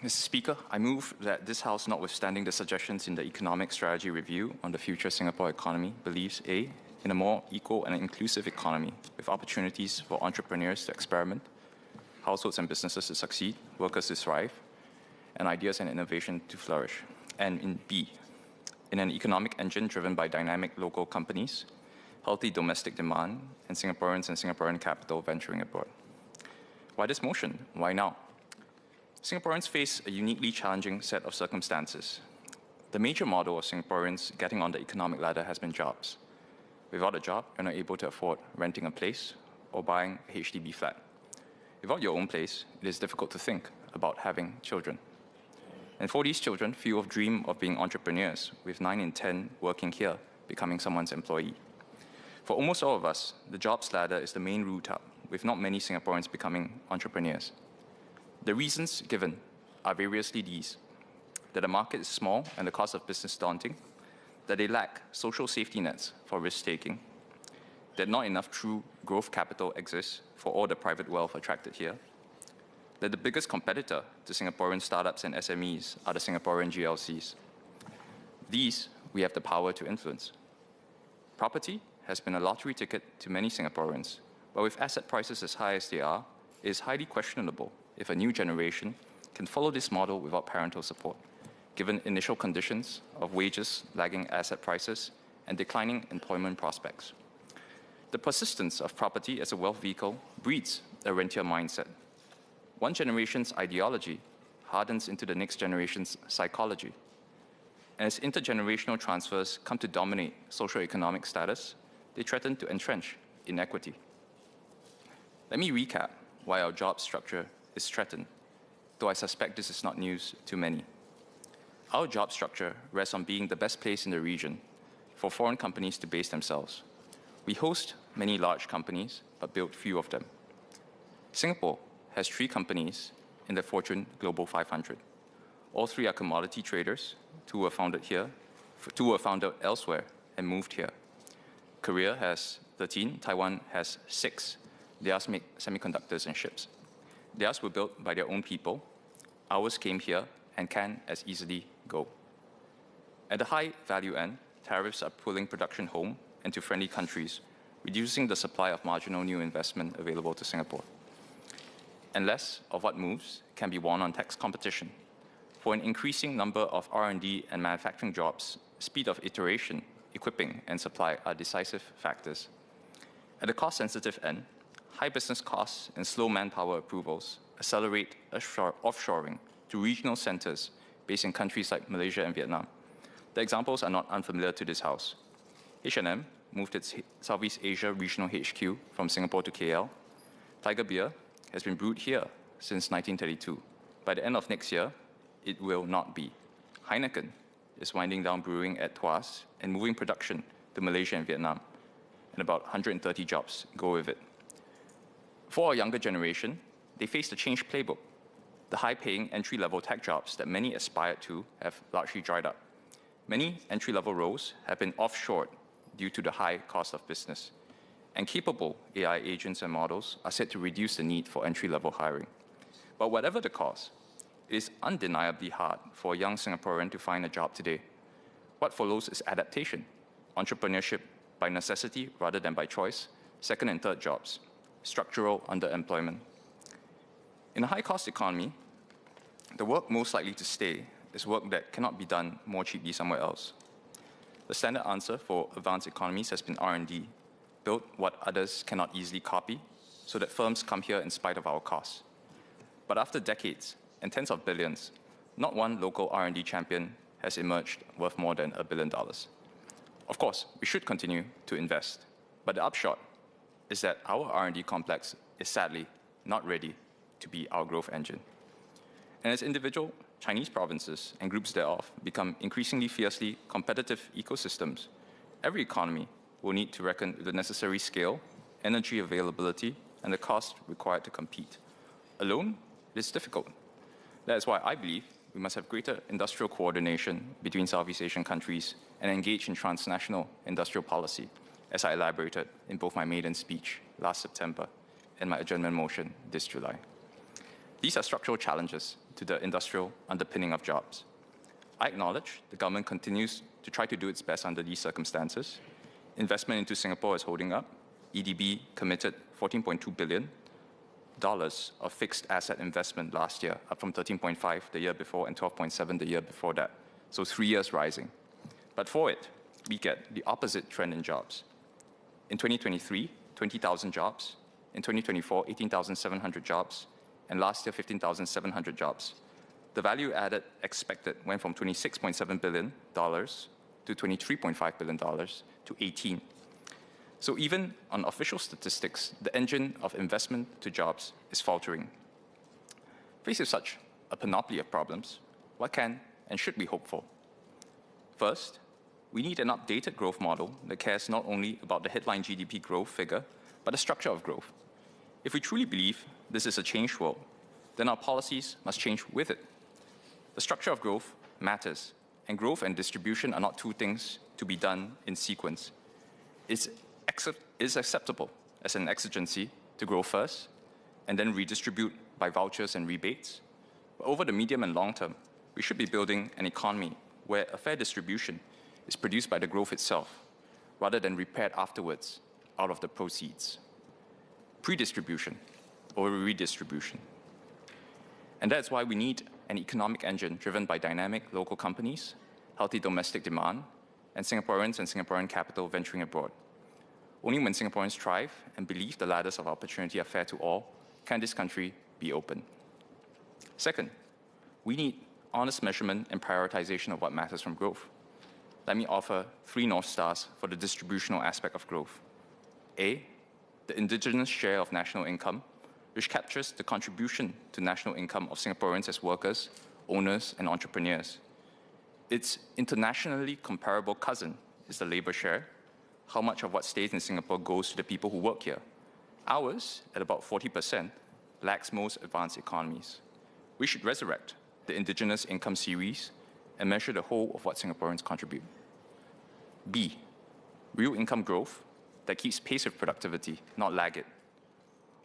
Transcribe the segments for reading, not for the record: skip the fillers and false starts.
Mr. Speaker, I move that this House, notwithstanding the suggestions in the Economic Strategy Review on the future Singapore economy, believes A, in a more equal and inclusive economy with opportunities for entrepreneurs to experiment, households and businesses to succeed, workers to thrive, and ideas and innovation to flourish. And in B, in an economic engine driven by dynamic local companies, healthy domestic demand, and Singaporeans and Singaporean capital venturing abroad. Why this motion? Why now? Singaporeans face a uniquely challenging set of circumstances. The major model of Singaporeans getting on the economic ladder has been jobs. Without a job, you're not able to afford renting a place or buying a HDB flat. Without your own place, it is difficult to think about having children. And for these children, few dream of being entrepreneurs, with 9 in 10 working here, becoming someone's employee. For almost all of us, the jobs ladder is the main route up, with not many Singaporeans becoming entrepreneurs. The reasons given are variously these: that the market is small and the cost of business daunting, that they lack social safety nets for risk-taking, that not enough true growth capital exists for all the private wealth attracted here, that the biggest competitor to Singaporean startups and SMEs are the Singaporean GLCs. These we have the power to influence. Property has been a lottery ticket to many Singaporeans, but with asset prices as high as they are, it is highly questionable if a new generation can follow this model without parental support, given initial conditions of wages, lagging asset prices, and declining employment prospects. The persistence of property as a wealth vehicle breeds a rentier mindset. One generation's ideology hardens into the next generation's psychology. And as intergenerational transfers come to dominate socioeconomic status, they threaten to entrench inequity. Let me recap why our job structure is threatened, though I suspect this is not news to many. Our job structure rests on being the best place in the region for foreign companies to base themselves. We host many large companies, but build few of them. Singapore has 3 companies in the Fortune Global 500. All 3 are commodity traders. 2 were founded here, 2 were founded elsewhere and moved here. Korea has 13, Taiwan has 6. Theirs make semiconductors and ships. Theirs were built by their own people. Ours came here and can as easily go. At the high value end, tariffs are pulling production home and to friendly countries, reducing the supply of marginal new investment available to Singapore. And less of what moves can be won on tax competition. For an increasing number of R&D and manufacturing jobs, speed of iteration, equipping, and supply are decisive factors. At the cost-sensitive end, high business costs and slow manpower approvals accelerate offshoring to regional centers based in countries like Malaysia and Vietnam. The examples are not unfamiliar to this House. H&M moved its Southeast Asia regional HQ from Singapore to KL. Tiger Beer has been brewed here since 1932. By the end of next year, it will not be. Heineken is winding down brewing at Tuas and moving production to Malaysia and Vietnam, and about 130 jobs go with it. For our younger generation, they face the change playbook. The high-paying entry-level tech jobs that many aspired to have largely dried up. Many entry-level roles have been offshored due to the high cost of business, and capable AI agents and models are set to reduce the need for entry-level hiring. But whatever the cause, it is undeniably hard for a young Singaporean to find a job today. What follows is adaptation, entrepreneurship by necessity rather than by choice, second and third jobs, structural underemployment. In a high-cost economy, the work most likely to stay is work that cannot be done more cheaply somewhere else. The standard answer for advanced economies has been R&D, build what others cannot easily copy, so that firms come here in spite of our costs. But after decades and tens of billions, not one local R&D champion has emerged worth more than $1 billion. Of course, we should continue to invest, but the upshot is that our R&D complex is sadly not ready to be our growth engine. And as individual Chinese provinces and groups thereof become increasingly fiercely competitive ecosystems, every economy will need to reckon with the necessary scale, energy availability, and the cost required to compete. Alone, it is difficult. That is why I believe we must have greater industrial coordination between Southeast Asian countries and engage in transnational industrial policy, as I elaborated in both my maiden speech last September and my adjournment motion this July. These are structural challenges to the industrial underpinning of jobs. I acknowledge the government continues to try to do its best under these circumstances. Investment into Singapore is holding up. EDB committed $14.2 billion of fixed asset investment last year, up from 13.5 the year before and 12.7 the year before that. So 3 years rising. But for it, we get the opposite trend in jobs. In 2023, 20,000 jobs. In 2024, 18,700 jobs. And last year, 15,700 jobs. The value added expected went from $26.7 billion to $23.5 billion to 18. So even on official statistics, the engine of investment to jobs is faltering. Faced with such a panoply of problems, what can and should we hope for? First, we need an updated growth model that cares not only about the headline GDP growth figure, but the structure of growth. If we truly believe this is a changed world, then our policies must change with it. The structure of growth matters, and growth and distribution are not two things to be done in sequence. It's acceptable as an exigency to grow first and then redistribute by vouchers and rebates. But over the medium and long term, we should be building an economy where a fair distribution is produced by the growth itself, rather than repaired afterwards out of the proceeds. Pre-distribution or redistribution. And that's why we need an economic engine driven by dynamic local companies, healthy domestic demand, and Singaporeans and Singaporean capital venturing abroad. Only when Singaporeans thrive and believe the ladders of opportunity are fair to all can this country be open. Second, we need honest measurement and prioritization of what matters from growth. Let me offer 3 North Stars for the distributional aspect of growth. A, the indigenous share of national income, which captures the contribution to national income of Singaporeans as workers, owners, and entrepreneurs. Its internationally comparable cousin is the labor share. How much of what stays in Singapore goes to the people who work here? Ours, at about 40%, lacks most advanced economies. We should resurrect the indigenous income series and measure the whole of what Singaporeans contribute. B, real income growth that keeps pace with productivity, not lag it.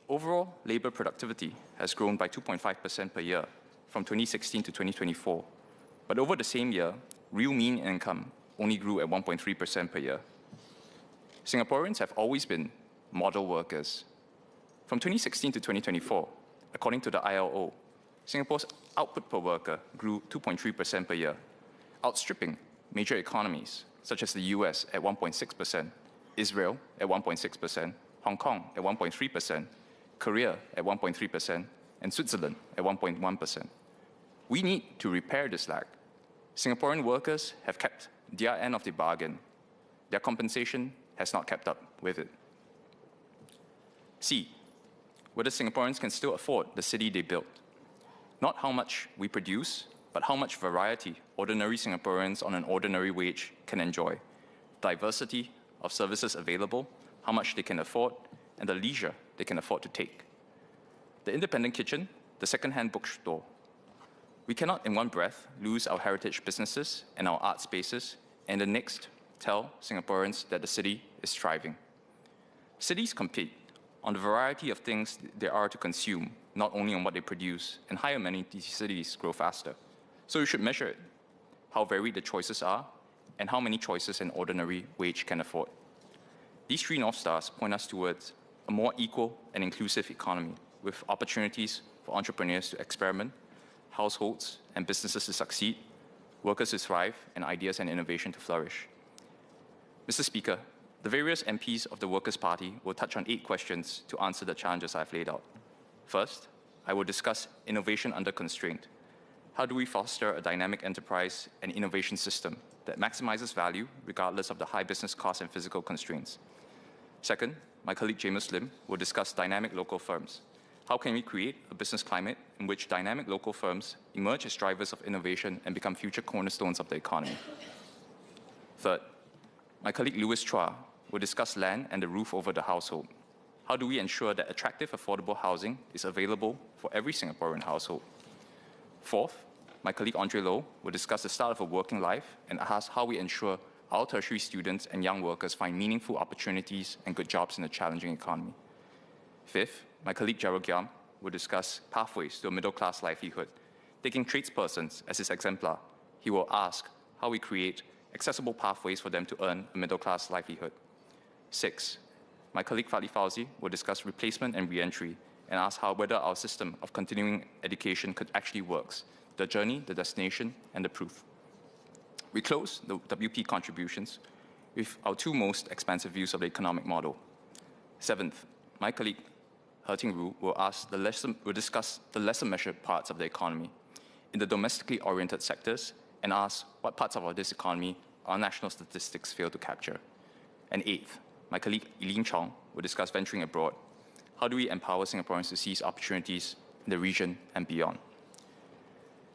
Overall, labor productivity has grown by 2.5% per year from 2016 to 2024. But over the same year, real mean income only grew at 1.3% per year. Singaporeans have always been model workers. From 2016 to 2024, according to the ILO, Singapore's output per worker grew 2.3% per year, outstripping major economies such as the US at 1.6%, Israel at 1.6%, Hong Kong at 1.3%, Korea at 1.3%, and Switzerland at 1.1%. We need to repair this lag. Singaporean workers have kept their end of the bargain. Their compensation has not kept up with it. C, whether Singaporeans can still afford the city they built. Not how much we produce, but how much variety ordinary Singaporeans on an ordinary wage can enjoy. Diversity of services available, how much they can afford, and the leisure they can afford to take. The independent kitchen, the second-hand bookstore. We cannot in one breath lose our heritage businesses and our art spaces, and the next tell Singaporeans that the city is thriving. Cities compete on the variety of things there are to consume, not only on what they produce, and higher amenity cities grow faster. So you should measure it, how varied the choices are, and how many choices an ordinary wage can afford. These 3 North Stars point us towards a more equal and inclusive economy with opportunities for entrepreneurs to experiment, households and businesses to succeed, workers to thrive, and ideas and innovation to flourish. Mr. Speaker, the various MPs of the Workers' Party will touch on 8 questions to answer the challenges I've laid out. First, I will discuss innovation under constraint. How do we foster a dynamic enterprise and innovation system that maximizes value regardless of the high business costs and physical constraints? Second, my colleague Jamus Lim will discuss dynamic local firms. How can we create a business climate in which dynamic local firms emerge as drivers of innovation and become future cornerstones of the economy? Third, my colleague Louis Chua will discuss land and the roof over the household. How do we ensure that attractive, affordable housing is available for every Singaporean household? Fourth, my colleague Andre Loh will discuss the start of a working life and ask how we ensure our tertiary students and young workers find meaningful opportunities and good jobs in a challenging economy. Fifth, my colleague Gerald Giam will discuss pathways to a middle-class livelihood. Taking tradespersons as his exemplar, he will ask how we create accessible pathways for them to earn a middle-class livelihood. 6. My colleague Fadli Fauzi will discuss replacement and re-entry and ask whether our system of continuing education could actually works, the journey, the destination, and the proof. We close the WP contributions with our two most expansive views of the economic model. 7th, my colleague He-Ting Ru will discuss the lesser measured parts of the economy in the domestically oriented sectors and ask what parts of this economy our national statistics fail to capture. And 8th, my colleague Eileen Chong will discuss venturing abroad. How do we empower Singaporeans to seize opportunities in the region and beyond?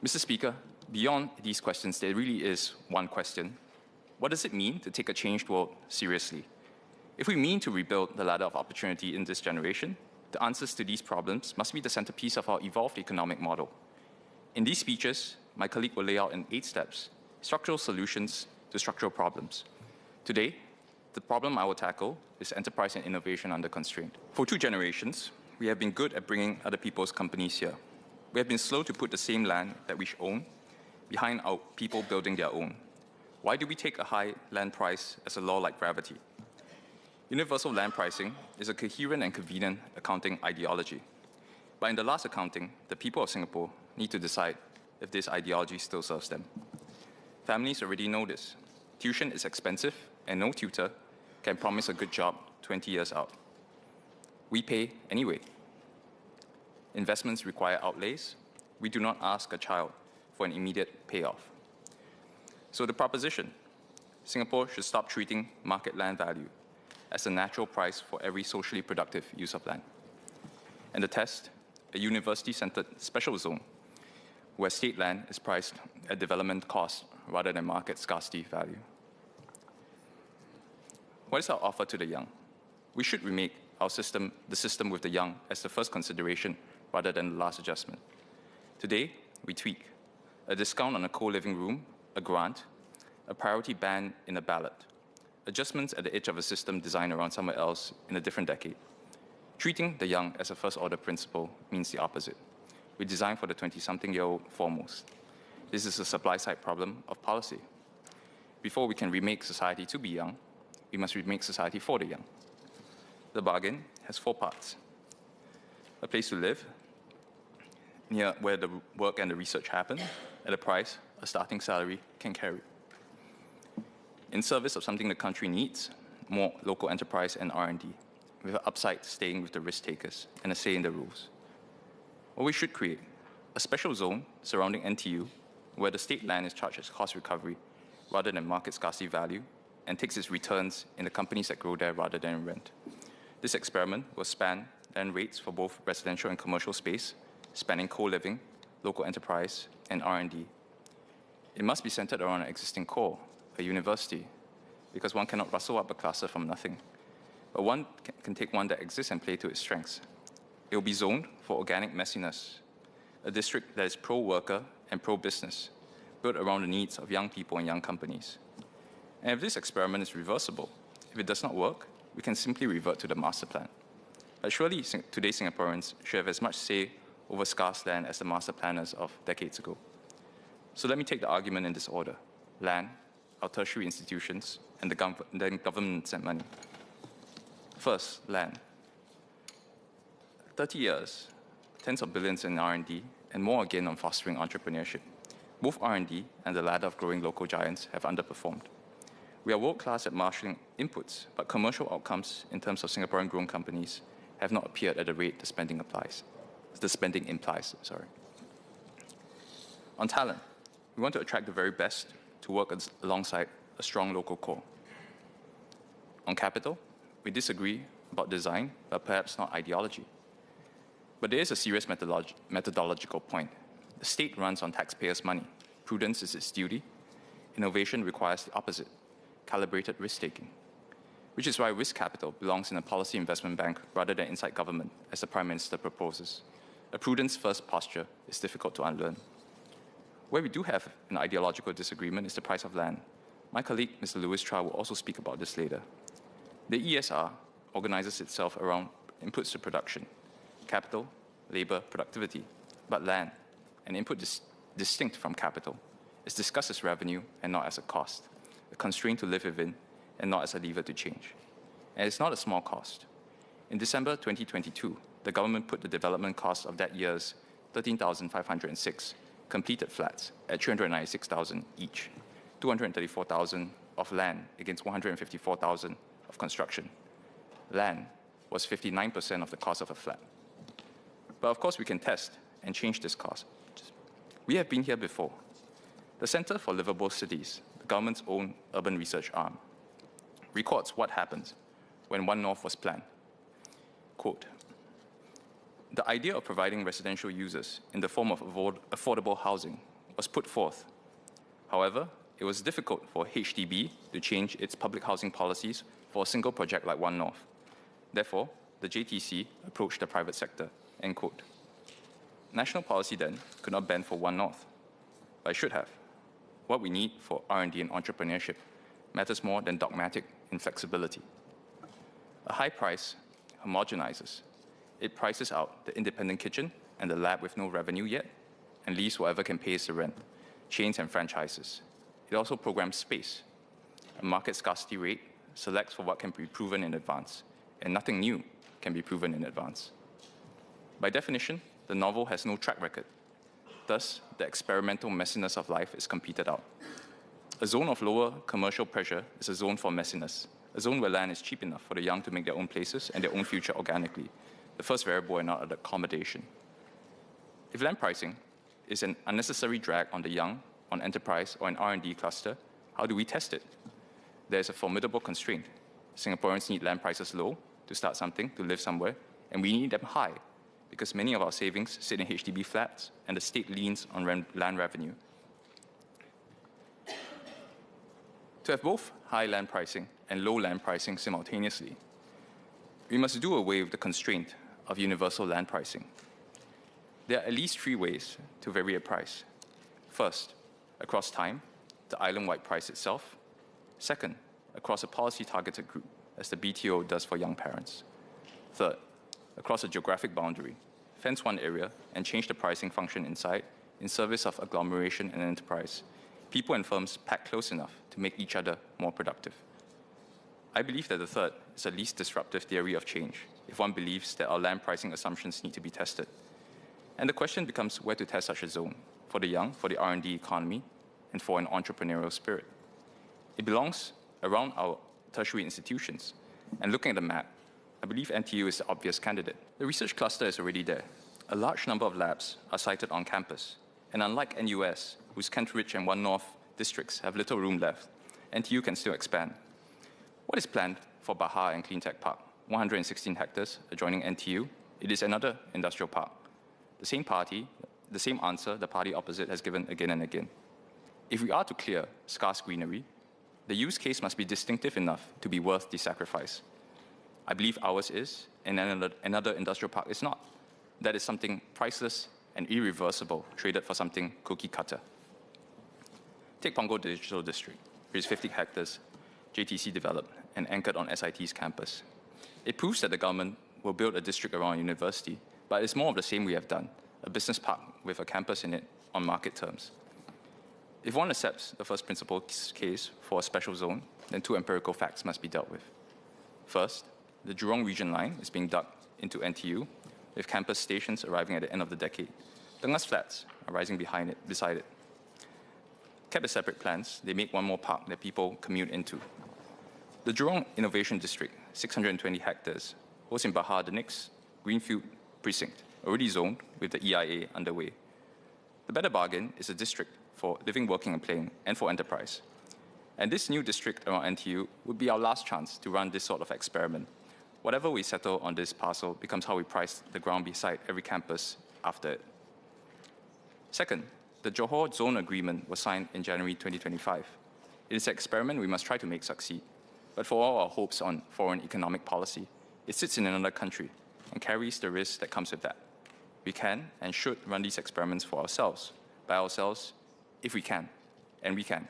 Mr. Speaker, beyond these questions, there really is one question. What does it mean to take a changed world seriously? If we mean to rebuild the ladder of opportunity in this generation, the answers to these problems must be the centerpiece of our evolved economic model. In these speeches, my colleague will lay out in 8 steps structural solutions to structural problems. Today, the problem I will tackle is enterprise and innovation under constraint. For 2 generations, we have been good at bringing other people's companies here. We have been slow to put the same land that we own behind our people building their own. Why do we take a high land price as a law like gravity? Universal land pricing is a coherent and convenient accounting ideology. But in the last accounting, the people of Singapore need to decide if this ideology still serves them. Families already know this. Tuition is expensive, and no tutor can promise a good job 20 years out. We pay anyway. Investments require outlays. We do not ask a child for an immediate payoff. So the proposition, Singapore should stop treating market land value as a natural price for every socially productive use of land. And the test, a university-centered special zone where state land is priced at development cost rather than market scarcity value. What is our offer to the young? We should remake our system, the system with the young, as the first consideration rather than the last adjustment. Today, we tweak a discount on a co-living room, a grant, a priority ban in a ballot, adjustments at the edge of a system designed around somewhere else in a different decade. Treating the young as a first-order principle means the opposite. We design for the 20-something-year-old foremost. This is a supply-side problem of policy. Before we can remake society to be young, we must remake society for the young. The bargain has 4 parts. A place to live, near where the work and the research happen, at a price a starting salary can carry. In service of something the country needs, more local enterprise and R&D, with an upside staying with the risk takers and a say in the rules. Or we should create a special zone surrounding NTU where the state land is charged as cost recovery rather than market scarcity value and takes its returns in the companies that grow there rather than in rent. This experiment will span land rates for both residential and commercial space, spanning co-living, local enterprise, and R&D. It must be centered around an existing core, a university, because one cannot rustle up a cluster from nothing. But one can take one that exists and play to its strengths. It will be zoned for organic messiness, a district that is pro-worker and pro-business, built around the needs of young people and young companies. And if this experiment is reversible, if it does not work, we can simply revert to the master plan. But surely today's Singaporeans should have as much say over scarce land as the master planners of decades ago. So let me take the argument in this order. Land, our tertiary institutions, and then governments and money. First, land. 30 years, tens of billions in R&D, and more again on fostering entrepreneurship. Both R&D and the ladder of growing local giants have underperformed. We are world-class at marshalling inputs, but commercial outcomes in terms of Singaporean-grown companies have not appeared at the rate the spending implies. On talent, we want to attract the very best to work alongside a strong local core. On capital, we disagree about design, but perhaps not ideology. But there is a serious methodological point. The state runs on taxpayers' money. Prudence is its duty. Innovation requires the opposite, calibrated risk-taking, which is why risk capital belongs in a policy investment bank rather than inside government, as the Prime Minister proposes. A prudence-first posture is difficult to unlearn. Where we do have an ideological disagreement is the price of land. My colleague, Mr. Lewis Tra, will also speak about this later. The ESR organizes itself around inputs to production, capital, labor, productivity, but land, an input distinct from capital, is discussed as revenue and not as a cost, a constraint to live within and not as a lever to change. And it's not a small cost. In December 2022, the government put the development cost of that year's 13,506 completed flats at 396,000 each, 234,000 of land against 154,000 of construction. Land was 59% of the cost of a flat. But of course, we can test and change this cost. We have been here before. The Centre for Livable Cities, the government's own urban research arm, records what happened when One North was planned. Quote, "The idea of providing residential users in the form of affordable housing was put forth. However, it was difficult for HDB to change its public housing policies for a single project like One North. Therefore, the JTC approached the private sector." End quote. National policy then could not bend for One North, but it should have. What we need for R&D and entrepreneurship matters more than dogmatic inflexibility. A high price homogenizes. It prices out the independent kitchen and the lab with no revenue yet, and leaves whatever can pay us the rent, chains and franchises. It also programs space. A market scarcity rate selects for what can be proven in advance, and nothing new can be proven in advance. By definition, the novel has no track record. Thus, the experimental messiness of life is competed out. A zone of lower commercial pressure is a zone for messiness, a zone where land is cheap enough for the young to make their own places and their own future organically, the first variable and not an accommodation. If land pricing is an unnecessary drag on the young, on enterprise, or an R&D cluster, how do we test it? There's a formidable constraint. Singaporeans need land prices low to start something, to live somewhere, and we need them high, because many of our savings sit in HDB flats, and the state leans on land revenue. To have both high land pricing and low land pricing simultaneously, we must do away with the constraint of universal land pricing. There are at least three ways to vary a price. First, across time, the island-wide price itself. Second, across a policy-targeted group, as the BTO does for young parents. Third, across a geographic boundary, fence one area and change the pricing function inside in service of agglomeration and enterprise. People and firms pack close enough to make each other more productive. I believe that the third is the least disruptive theory of change, if one believes that our land pricing assumptions need to be tested. And the question becomes where to test such a zone, for the young, for the R&D economy, and for an entrepreneurial spirit. It belongs around our tertiary institutions. And looking at the map, I believe NTU is the obvious candidate. The research cluster is already there. A large number of labs are sited on campus. And unlike NUS, whose Kent Ridge and One North districts have little room left, NTU can still expand. What is planned for Baha and Cleantech Park? 116 hectares adjoining NTU. It is another industrial park. The same answer the party opposite has given again and again. If we are to clear scarce greenery, the use case must be distinctive enough to be worth the sacrifice. I believe ours is, and another industrial park is not. That is something priceless and irreversible, traded for something cookie cutter. Take Punggol Digital District, which is 50 hectares, JTC developed and anchored on SIT's campus. It proves that the government will build a district around a university, but it's more of the same we have done, a business park with a campus in it on market terms. If one accepts the first principle case for a special zone, then two empirical facts must be dealt with. First, the Jurong region line is being dug into NTU, with campus stations arriving at the end of the decade. Tengah's flats are rising beside it. Kept as separate plans, they make one more park that people commute into. The Jurong Innovation District, 620 hectares, hosts in Baha the next Greenfield precinct, already zoned with the EIA underway. The better bargain is a district for living, working, and playing, and for enterprise. And this new district around NTU would be our last chance to run this sort of experiment. Whatever we settle on this parcel becomes how we price the ground beside every campus after it. Second, the Johor Zone Agreement was signed in January 2025. It is an experiment we must try to make succeed. But for all our hopes on foreign economic policy, it sits in another country and carries the risk that comes with that. We can and should run these experiments for ourselves, by ourselves, if we can, and we can.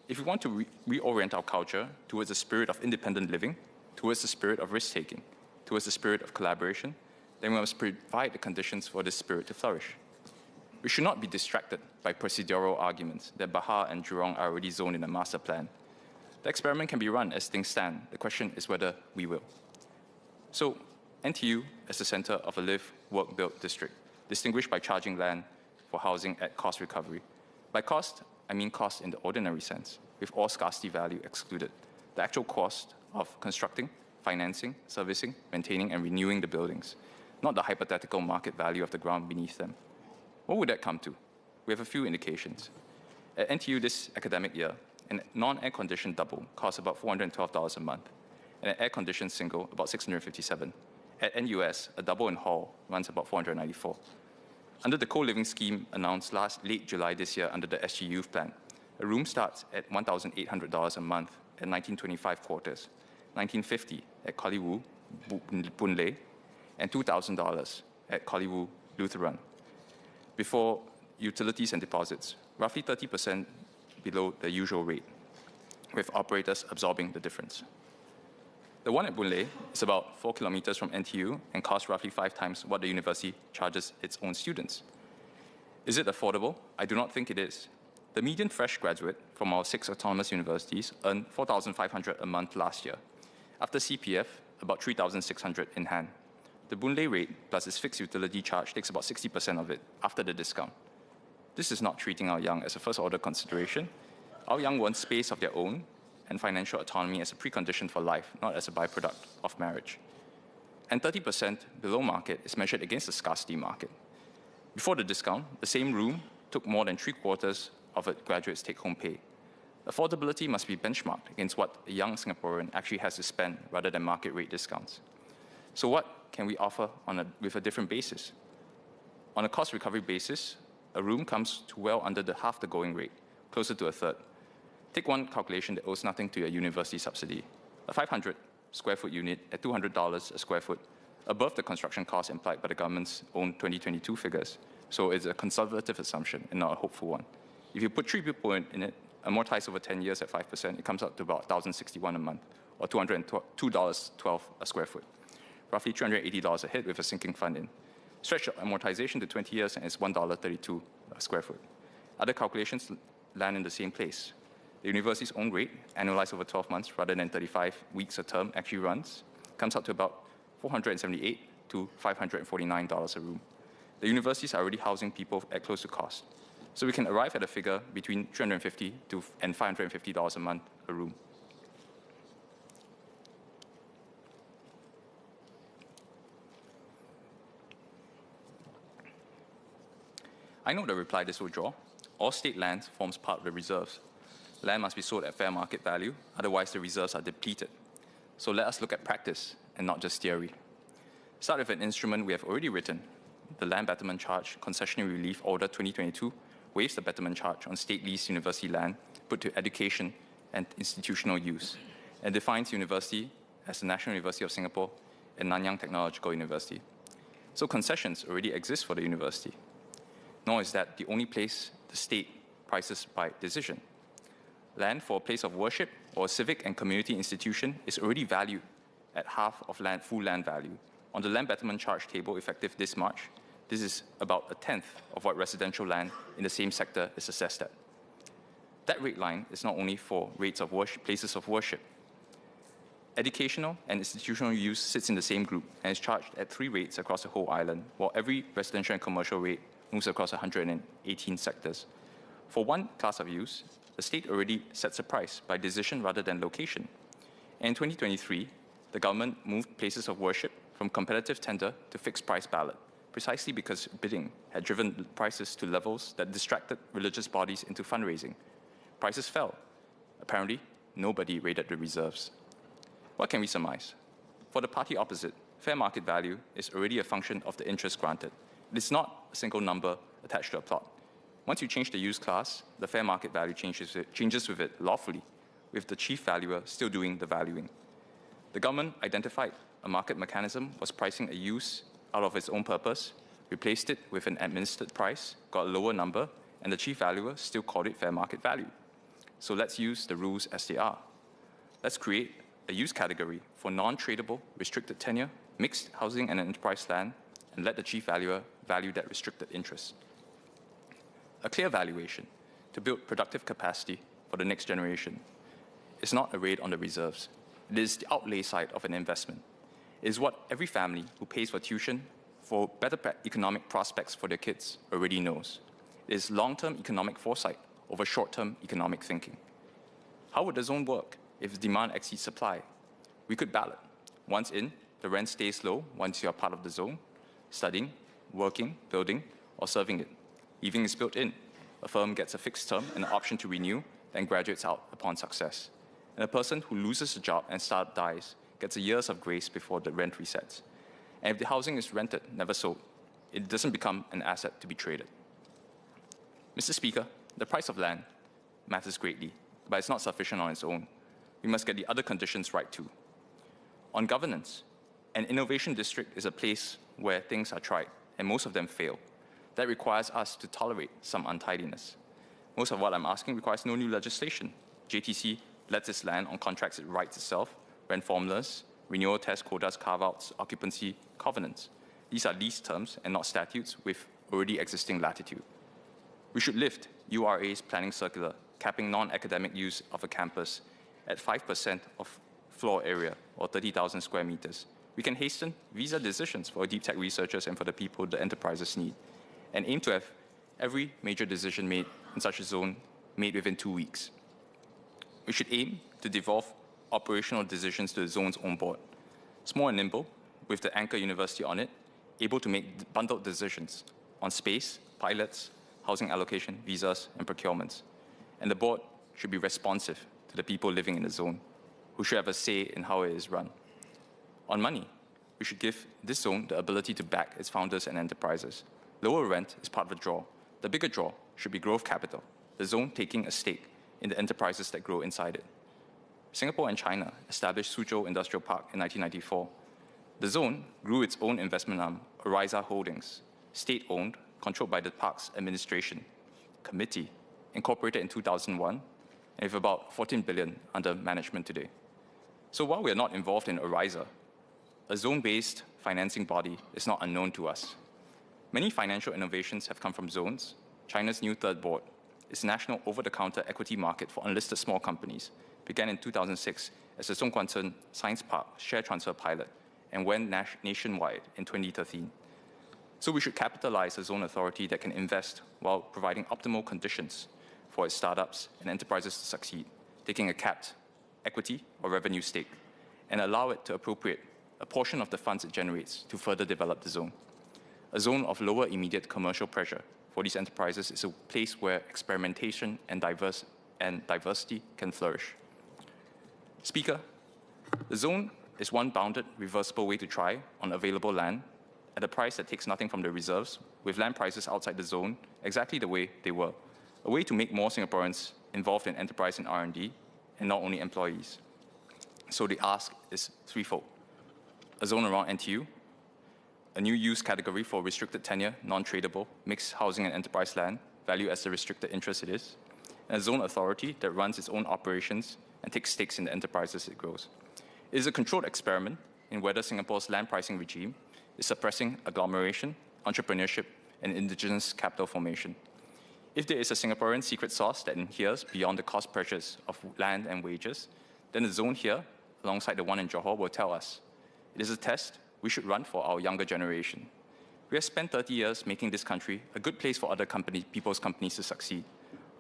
If we want to reorient our culture towards the spirit of independent living, towards the spirit of risk-taking, towards the spirit of collaboration, then we must provide the conditions for this spirit to flourish. We should not be distracted by procedural arguments that Bahar and Jurong are already zoned in a master plan. The experiment can be run as things stand. The question is whether we will. So, NTU as the center of a live, work, build district, distinguished by charging land for housing at cost recovery. By cost, I mean cost in the ordinary sense, with all scarcity value excluded. The actual cost of constructing, financing, servicing, maintaining, and renewing the buildings, not the hypothetical market value of the ground beneath them. What would that come to? We have a few indications. At NTU this academic year, a non-air-conditioned double costs about $412 a month, and an air-conditioned single about $657. At NUS, a double in hall runs about $494. Under the co-living scheme announced late July this year under the SG Youth Plan, a room starts at $1,800 a month at 1925 quarters, $1,950 at Koliwu, Boon Lay, and $2,000 at Koliwu, Lutheran. Before utilities and deposits, roughly 30% below the usual rate, with operators absorbing the difference. The one at Boon Lay is about 4 kilometers from NTU and costs roughly 5 times what the university charges its own students. Is it affordable? I do not think it is. The median fresh graduate from our 6 autonomous universities earned $4,500 a month last year. After CPF, about $3,600 in hand. The Boon Lay rate plus its fixed utility charge takes about 60% of it after the discount. This is not treating our young as a first-order consideration. Our young want space of their own and financial autonomy as a precondition for life, not as a byproduct of marriage. And 30% below market is measured against the scarcity market. Before the discount, the same room took more than 3/4 of a graduate's take-home pay. Affordability must be benchmarked against what a young Singaporean actually has to spend rather than market rate discounts. So what can we offer with a different basis? On a cost recovery basis, a room comes to well under half the going rate, closer to a third. Take one calculation that owes nothing to your university subsidy. A 500 square foot unit at $200 a square foot, above the construction cost implied by the government's own 2022 figures. So it's a conservative assumption and not a hopeful one. If you put 3 people in it, amortized over 10 years at 5%, it comes out to about $1,061 a month, or $202.12 a square foot. Roughly $380 a hit with a sinking fund in. Stretch the amortization to 20 years and it's $1.32 a square foot. Other calculations land in the same place. The university's own rate, annualized over 12 months rather than 35 weeks a term actually runs, comes out to about $478 to $549 a room. The universities are already housing people at close to cost. So we can arrive at a figure between $350 and $550 a month a room. I know the reply this will draw. All state land forms part of the reserves. Land must be sold at fair market value, otherwise the reserves are depleted. So let us look at practice and not just theory. Start with an instrument we have already written. The Land Betterment Charge Concessionary Relief Order 2022 waives the betterment charge on state leased university land put to education and institutional use, and defines university as the National University of Singapore and Nanyang Technological University. So concessions already exist for the university. Nor is that the only place the state prices by decision. Land for a place of worship or a civic and community institution is already valued at half of full land value. On the land betterment charge table effective this March, this is about 1/10 of what residential land in the same sector is assessed at. That rate line is not only for rates of worship, places of worship. Educational and institutional use sits in the same group and is charged at 3 rates across the whole island, while every residential and commercial rate moves across 118 sectors. For one class of use, the state already sets a price by decision rather than location. And in 2023, the government moved places of worship from competitive tender to fixed price ballot, precisely because bidding had driven prices to levels that distracted religious bodies into fundraising. Prices fell. Apparently, nobody raided the reserves. What can we surmise? For the party opposite, fair market value is already a function of the interest granted. It is not a single number attached to a plot. Once you change the use class, the fair market value changes with it lawfully, with the chief valuer still doing the valuing. The government identified a market mechanism, was pricing a use out of its own purpose, replaced it with an administered price, got a lower number, and the chief valuer still called it fair market value. So let's use the rules as they are. Let's create a use category for non-tradable, restricted tenure, mixed housing and enterprise land and let the chief valuer value that restricted interest. A clear valuation to build productive capacity for the next generation is not a raid on the reserves. It is the outlay side of an investment. It is what every family who pays for tuition for better economic prospects for their kids already knows. It is long-term economic foresight over short-term economic thinking. How would the zone work if demand exceeds supply? We could ballot. Once in, the rent stays low once you are part of the zone, studying, working, building, or serving it. Leaving is built in. A firm gets a fixed term and an option to renew, then graduates out upon success. And a person who loses a job and startup dies gets a years of grace before the rent resets. And if the housing is rented, never sold, it doesn't become an asset to be traded. Mr. Speaker, the price of land matters greatly, but it's not sufficient on its own. We must get the other conditions right too. On governance, an innovation district is a place where things are tried, and most of them fail. That requires us to tolerate some untidiness. Most of what I'm asking requires no new legislation. JTC lets its land on contracts it writes itself, rent formulas, renewal test quotas, carve-outs, occupancy, covenants. These are lease terms and not statutes with already existing latitude. We should lift URA's planning circular, capping non-academic use of a campus at 5% of floor area, or 30,000 square meters. We can hasten visa decisions for deep tech researchers and for the people the enterprises need, and aim to have every major decision made in such a zone made within 2 weeks. We should aim to devolve operational decisions to the zone's own board. Small and nimble, with the anchor university on it, able to make bundled decisions on space, pilots, housing allocation, visas, and procurements. And the board should be responsive to the people living in the zone, who should have a say in how it is run. On money, we should give this zone the ability to back its founders and enterprises. Lower rent is part of the draw. The bigger draw should be growth capital, the zone taking a stake in the enterprises that grow inside it. Singapore and China established Suzhou Industrial Park in 1994. The zone grew its own investment arm, Ariza Holdings, state-owned, controlled by the park's administration committee, incorporated in 2001, and with about 14 billion under management today. So while we are not involved in Ariza, a zone-based financing body is not unknown to us. Many financial innovations have come from zones. China's new third board, its national over-the-counter equity market for unlisted small companies, began in 2006 as the Zhongguancun Science Park share transfer pilot and went nationwide in 2013. So we should capitalize a zone authority that can invest while providing optimal conditions for its startups and enterprises to succeed, taking a capped equity or revenue stake, and allow it to appropriate a portion of the funds it generates to further develop the zone. A zone of lower immediate commercial pressure for these enterprises is a place where experimentation and diversity can flourish. Speaker, the zone is one bounded, reversible way to try on available land at a price that takes nothing from the reserves, with land prices outside the zone exactly the way they were. A way to make more Singaporeans involved in enterprise and R&D, and not only employees. So the ask is threefold. A zone around NTU, a new use category for restricted tenure, non-tradable, mixed housing and enterprise land, valued as the restricted interest it is, and a zone authority that runs its own operations and takes stakes in the enterprises it grows. It is a controlled experiment in whether Singapore's land pricing regime is suppressing agglomeration, entrepreneurship, and indigenous capital formation. If there is a Singaporean secret sauce that adheres beyond the cost pressures of land and wages, then the zone here, alongside the one in Johor, will tell us. It is a test we should run for our younger generation. We have spent 30 years making this country a good place for other people's companies to succeed.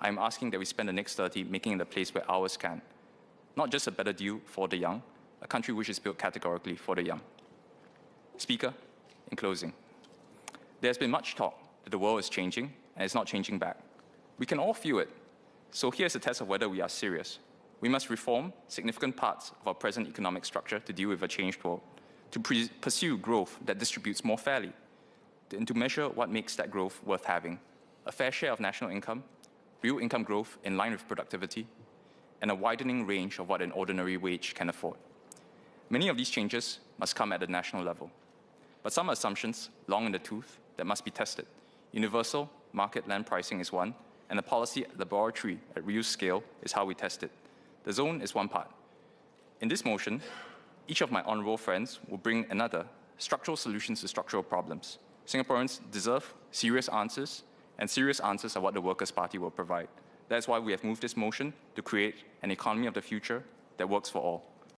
I am asking that we spend the next 30 making it a place where ours can. Not just a better deal for the young, a country which is built categorically for the young. Speaker, in closing, there has been much talk that the world is changing and it's not changing back. We can all feel it. So here's a test of whether we are serious. We must reform significant parts of our present economic structure to deal with a changed world, to pursue growth that distributes more fairly, and to measure what makes that growth worth having: a fair share of national income, real income growth in line with productivity, and a widening range of what an ordinary wage can afford. Many of these changes must come at the national level, but some assumptions long in the tooth that must be tested. Universal market land pricing is one, and a policy laboratory at real scale is how we test it. The zone is one part. In this motion, each of my honourable friends will bring another: structural solutions to structural problems. Singaporeans deserve serious answers, and serious answers are what the Workers' Party will provide. That's why we have moved this motion to create an economy of the future that works for all.